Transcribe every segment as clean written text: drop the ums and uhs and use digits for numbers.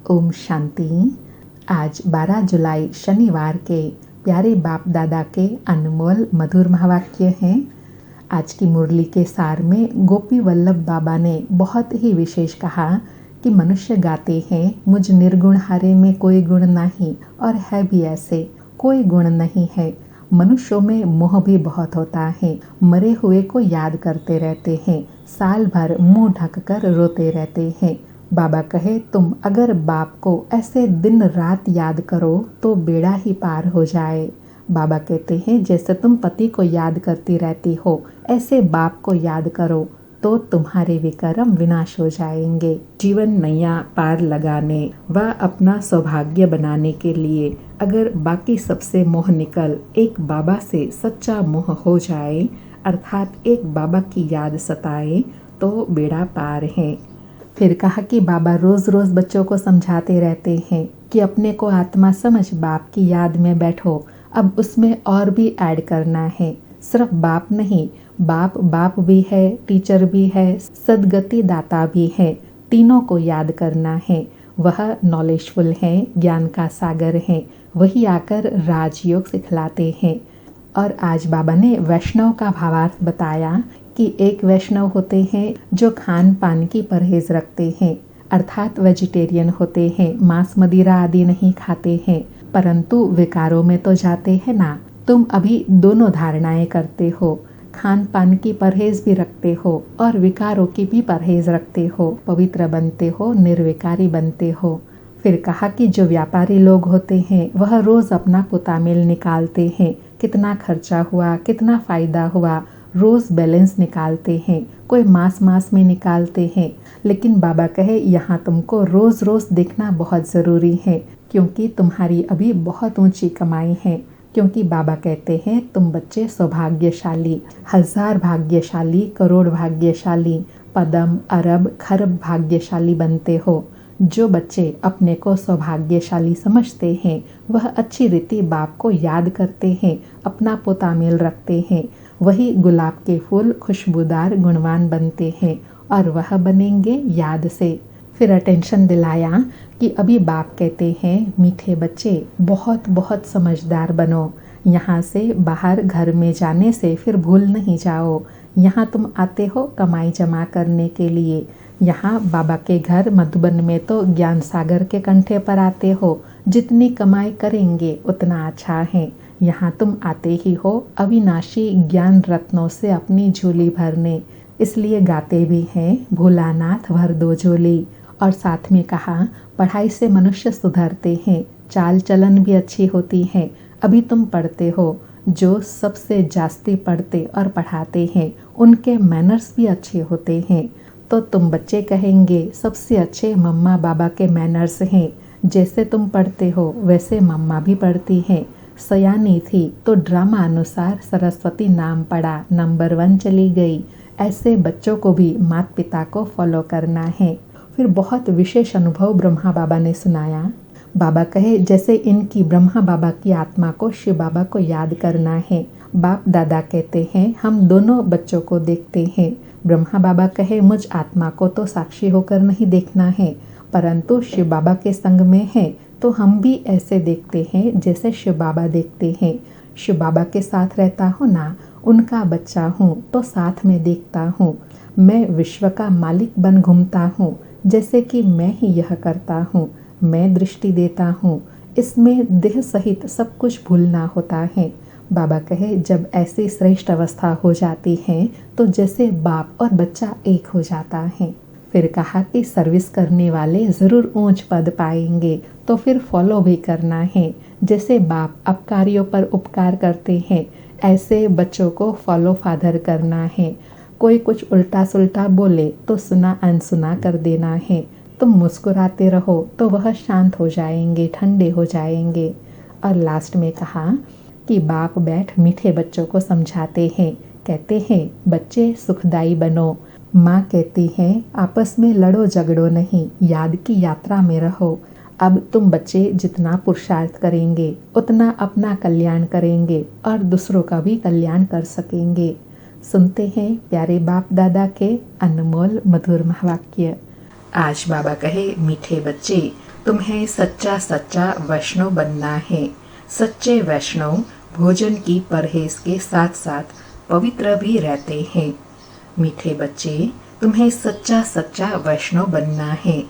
ओम शांति। आज 12 जुलाई शनिवार के प्यारे बाप दादा के अनमोल मधुर महावाक्य हैं। आज की मुरली के सार में गोपी वल्लभ बाबा ने बहुत ही विशेष कहा कि मनुष्य गाते हैं, मुझ निर्गुण हारे में कोई गुण नहीं, और है भी ऐसे, कोई गुण नहीं है। मनुष्यों में मोह भी बहुत होता है, मरे हुए को याद करते रहते हैं, साल भर मुंह ढककर रोते रहते हैं। बाबा कहे, तुम अगर बाप को ऐसे दिन रात याद करो तो बेड़ा ही पार हो जाए। बाबा कहते हैं, जैसे तुम पति को याद करती रहती हो, ऐसे बाप को याद करो तो तुम्हारे विकर्म विनाश हो जाएंगे। जीवन नैया पार लगाने व अपना सौभाग्य बनाने के लिए अगर बाकी सबसे मोह निकल एक बाबा से सच्चा मोह हो जाए, अर्थात एक बाबा की याद सताए, तो बेड़ा पार है। फिर कहा कि बाबा रोज रोज बच्चों को समझाते रहते हैं कि अपने को आत्मा समझ बाप की याद में बैठो। अब उसमें और भी ऐड करना है, सिर्फ बाप नहीं, बाप भी है, टीचर भी है, सदगति दाता भी है, तीनों को याद करना है। वह नॉलेजफुल है, ज्ञान का सागर है, वही आकर राजयोग सिखलाते हैं। और आज बाबा ने वैष्णव का भावार्थ बताया कि एक वैष्णव होते हैं जो खान पान की परहेज रखते हैं, अर्थात वेजिटेरियन होते हैं, मांस मदिरा आदि नहीं खाते हैं, परंतु विकारों में तो जाते हैं ना। तुम अभी दोनों धारणाएं करते हो, खान पान की परहेज भी रखते हो और विकारों की भी परहेज रखते हो, पवित्र बनते हो, निर्विकारी बनते हो। फिर कहा कि जो व्यापारी लोग होते हैं वह रोज अपना पुतामेल निकालते हैं, कितना खर्चा हुआ, कितना फायदा हुआ, रोज बैलेंस निकालते हैं, कोई मास में निकालते हैं। लेकिन बाबा कहे, यहाँ तुमको रोज रोज देखना बहुत ज़रूरी है, क्योंकि तुम्हारी अभी बहुत ऊंची कमाई है। क्योंकि बाबा कहते हैं, तुम बच्चे सौभाग्यशाली, 1000 भाग्यशाली, करोड़ भाग्यशाली, पदम अरब खरब भाग्यशाली बनते हो। जो बच्चे अपने को सौभाग्यशाली समझते हैं वह अच्छी रीति बाप को याद करते हैं, अपना पोतामेल रखते हैं, वही गुलाब के फूल खुशबूदार गुणवान बनते हैं, और वह बनेंगे याद से। फिर अटेंशन दिलाया कि अभी बाप कहते हैं, मीठे बच्चे बहुत बहुत समझदार बनो, यहाँ से बाहर घर में जाने से फिर भूल नहीं जाओ। यहाँ तुम आते हो कमाई जमा करने के लिए, यहाँ बाबा के घर मधुबन में तो ज्ञान सागर के कंठे पर आते हो, जितनी कमाई करेंगे उतना अच्छा है। यहाँ तुम आते ही हो अविनाशी ज्ञान रत्नों से अपनी झोली भरने, इसलिए गाते भी हैं, भोलानाथ भर दो झोली। और साथ में कहा, पढ़ाई से मनुष्य सुधरते हैं, चाल चलन भी अच्छी होती है। अभी तुम पढ़ते हो, जो सबसे जास्ती पढ़ते और पढ़ाते हैं उनके मैनर्स भी अच्छे होते हैं। तो तुम बच्चे कहेंगे, सबसे अच्छे मम्मा बाबा के मैनर्स हैं, जैसे तुम पढ़ते हो वैसे मम्मा भी पढ़ती हैं। सयानी थी तो ड्रामा अनुसार सरस्वती नाम पड़ा, नंबर 1 चली गई। ऐसे बच्चों को भी माता पिता को फॉलो करना है। फिर बहुत विशेष अनुभव ब्रह्मा बाबा ने सुनाया। बाबा कहे, जैसे इनकी ब्रह्मा बाबा की आत्मा को शिव बाबा को याद करना है। बाप दादा कहते हैं, हम दोनों बच्चों को देखते हैं। ब्रह्मा बाबा कहे, मुझ आत्मा को तो साक्षी होकर नहीं देखना है, परंतु शिव बाबा के संग में है तो हम भी ऐसे देखते हैं जैसे शिव बाबा देखते हैं। शिव बाबा के साथ रहता हूँ ना, उनका बच्चा हूँ तो साथ में देखता हूँ। मैं विश्व का मालिक बन घूमता हूँ, जैसे कि मैं ही यह करता हूँ, मैं दृष्टि देता हूँ। इसमें देह सहित सब कुछ भूलना होता है। बाबा कहे, जब ऐसी श्रेष्ठ अवस्था हो जाती है तो जैसे बाप और बच्चा एक हो जाता है। फिर कहा कि सर्विस करने वाले ज़रूर ऊंच पद पाएंगे, तो फिर फॉलो भी करना है। जैसे बाप अपकारियों पर उपकार करते हैं, ऐसे बच्चों को फॉलो फादर करना है। कोई कुछ उल्टा सुल्टा बोले तो सुना अनसुना कर देना है। तुम मुस्कुराते रहो तो वह शांत हो जाएंगे, ठंडे हो जाएंगे। और लास्ट में कहा कि बाप बैठ मीठे बच्चों को समझाते हैं, कहते हैं, बच्चे सुखदाई बनो। माँ कहती हैं, आपस में लड़ो झगड़ो नहीं, याद की यात्रा में रहो। अब तुम बच्चे जितना पुरुषार्थ करेंगे उतना अपना कल्याण करेंगे और दूसरों का भी कल्याण कर सकेंगे। सुनते हैं प्यारे बाप दादा के अनमोल मधुर महावाक्य। आज बाबा कहे, मीठे बच्चे तुम्हें सच्चा सच्चा वैष्णव बनना है। सच्चे वैष्णव भोजन की परहेज के साथ साथ पवित्र भी रहते हैं। मीठे बच्चे, तुम्हें सच्चा सच्चा वैष्णव बनना है।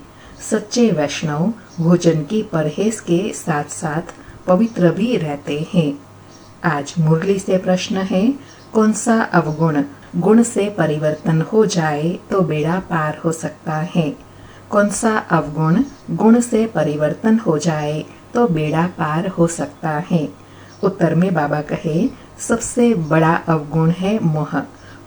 सच्चे वैष्णव भोजन की परहेज के साथ साथ पवित्र भी रहते हैं। आज मुरली से प्रश्न है, कौन सा अवगुण गुण से परिवर्तन हो जाए तो बेड़ा पार हो सकता है। कौन सा अवगुण गुण से परिवर्तन हो जाए तो बेड़ा पार हो सकता है। उत्तर में बाबा कहे, सबसे बड़ा अवगुण है मोह।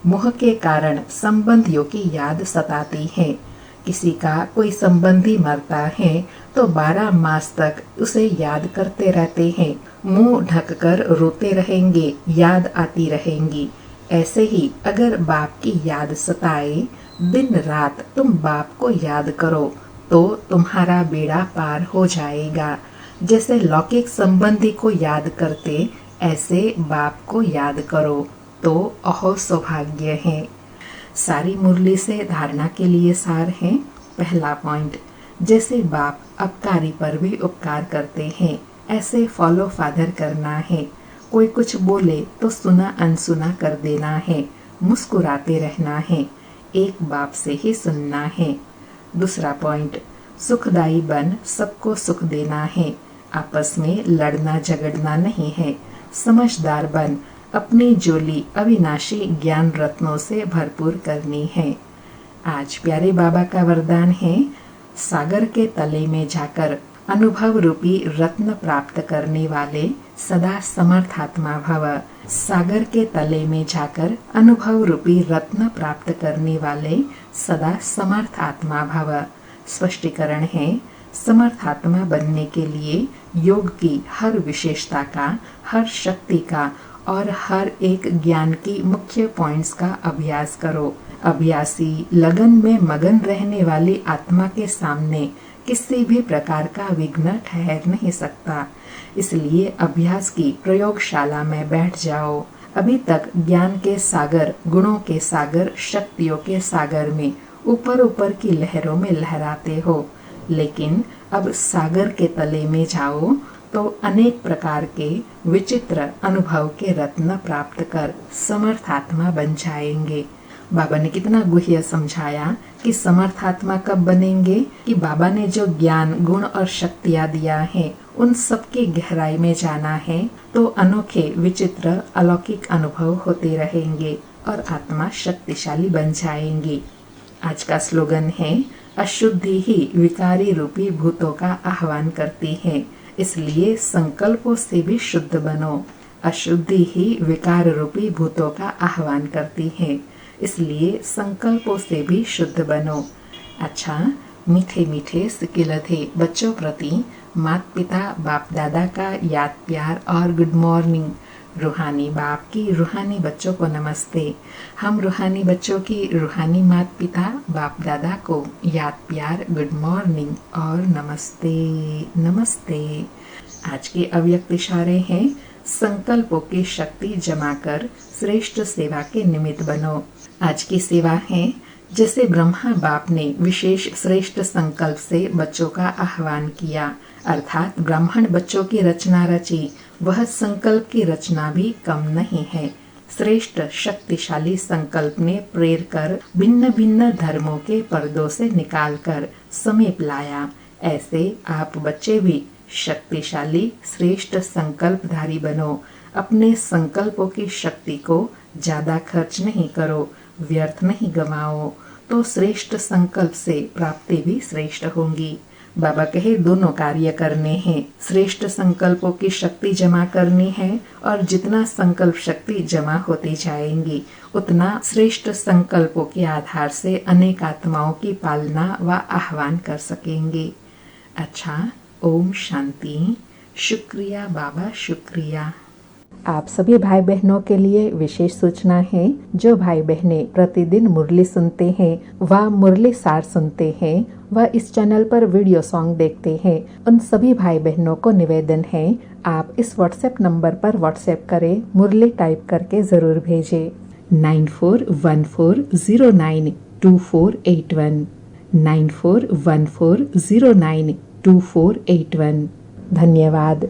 मोह के कारण संबंधियों की याद सताती है। किसी का कोई संबंधी मरता है तो 12 मास तक उसे याद करते रहते हैं। मुंह ढककर रोते रहेंगे, याद आती रहेंगी। ऐसे ही अगर बाप की याद सताए, दिन रात तुम बाप को याद करो तो तुम्हारा बेड़ा पार हो जाएगा। जैसे लौकिक संबंधी को याद करते, ऐसे बाप को याद करो तो अहो सौभाग्य है। सारी मुरली से धारणा के लिए सार है। पहला पॉइंट, जैसे बाप अपकारी पर भी उपकार करते हैं, ऐसे फॉलो फादर करना है। कोई कुछ बोले तो सुना अनसुना कर देना है, मुस्कुराते रहना है, एक बाप से ही सुनना है। दूसरा पॉइंट, सुखदाई बन सबको सुख देना है, आपस में लड़ना झगड़ना नहीं है। समझदार बन अपनी झोली अविनाशी ज्ञान रत्नों से भरपूर करनी है। आज प्यारे बाबा का वरदान है, सागर के तले में जाकर अनुभव रूपी रत्न प्राप्त करने वाले सदा समर्थात्मा भव। सागर के तले में जाकर अनुभव रूपी रत्न प्राप्त करने वाले सदा समर्थ आत्मा भव। स्पष्टीकरण है, समर्थ आत्मा बनने के लिए योग की हर विशेषता का, हर शक्ति का और हर एक ज्ञान की मुख्य पॉइंट्स का अभ्यास करो। अभ्यासी लगन में मगन रहने वाली आत्मा के सामने किसी भी प्रकार का विघ्न ठहर नहीं सकता। इसलिए अभ्यास की प्रयोगशाला में बैठ जाओ। अभी तक ज्ञान के सागर, गुणों के सागर, शक्तियों के सागर में ऊपर ऊपर की लहरों में लहराते हो, लेकिन अब सागर के तले में जाओ तो अनेक प्रकार के विचित्र अनुभव के रत्न प्राप्त कर समर्थ आत्मा बन जाएंगे। बाबा ने कितना गुह्य समझाया कि समर्थ आत्मा कब बनेंगे, कि बाबा ने जो ज्ञान, गुण और शक्तियाँ दिया है उन सब की गहराई में जाना है तो अनोखे विचित्र अलौकिक अनुभव होते रहेंगे और आत्मा शक्तिशाली बन जाएंगी। आज का स्लोगन है, अशुद्धि ही विकारी रूपी भूतों का आह्वान करती है, इसलिए संकल्पों से भी शुद्ध बनो। अशुद्धि ही विकार रूपी भूतों का आह्वान करती है, इसलिए संकल्पों से भी शुद्ध बनो। अच्छा, मीठे मीठे सिकिलधे बच्चों प्रति माता पिता बाप दादा का याद प्यार और गुड मॉर्निंग। रूहानी बाप की रूहानी बच्चों को नमस्ते। हम रूहानी बच्चों की रूहानी माता पिता बाप दादा को याद प्यार, गुड मॉर्निंग और नमस्ते नमस्ते। आज के अव्यक्त इशारे हैं, संकल्पों की शक्ति जमा कर श्रेष्ठ सेवा के निमित्त बनो। आज की सेवा है, जैसे ब्रह्मा बाप ने विशेष श्रेष्ठ संकल्प से बच्चों का आह्वान किया, अर्थात ब्राह्मण बच्चों की रचना रची, वह संकल्प की रचना भी कम नहीं है। श्रेष्ठ शक्तिशाली संकल्प ने प्रेर कर भिन्न भिन्न धर्मों के पर्दों से निकालकर समीप लाया। ऐसे आप बच्चे भी शक्तिशाली श्रेष्ठ संकल्पधारी बनो। अपने संकल्पों की शक्ति को ज्यादा खर्च नहीं करो, व्यर्थ नहीं गवाओ, तो श्रेष्ठ संकल्प से प्राप्ति भी श्रेष्ठ होंगी। बाबा कहे, दोनों कार्य करने हैं, श्रेष्ठ संकल्पों की शक्ति जमा करनी है और जितना संकल्प शक्ति जमा होती जाएंगी उतना श्रेष्ठ संकल्पों के आधार से अनेक आत्माओं की पालना व आह्वान कर सकेंगे। अच्छा, ओम शांति। शुक्रिया बाबा, शुक्रिया। आप सभी भाई बहनों के लिए विशेष सूचना है, जो भाई बहनें प्रतिदिन मुरली सुनते हैं व मुरली सार सुनते हैं व इस चैनल पर वीडियो सॉन्ग देखते हैं, उन सभी भाई बहनों को निवेदन है, आप इस व्हाट्सएप नंबर पर व्हाट्सएप करें, मुरली टाइप करके जरूर भेजें। 9414092481 9414092481। 2481। धन्यवाद।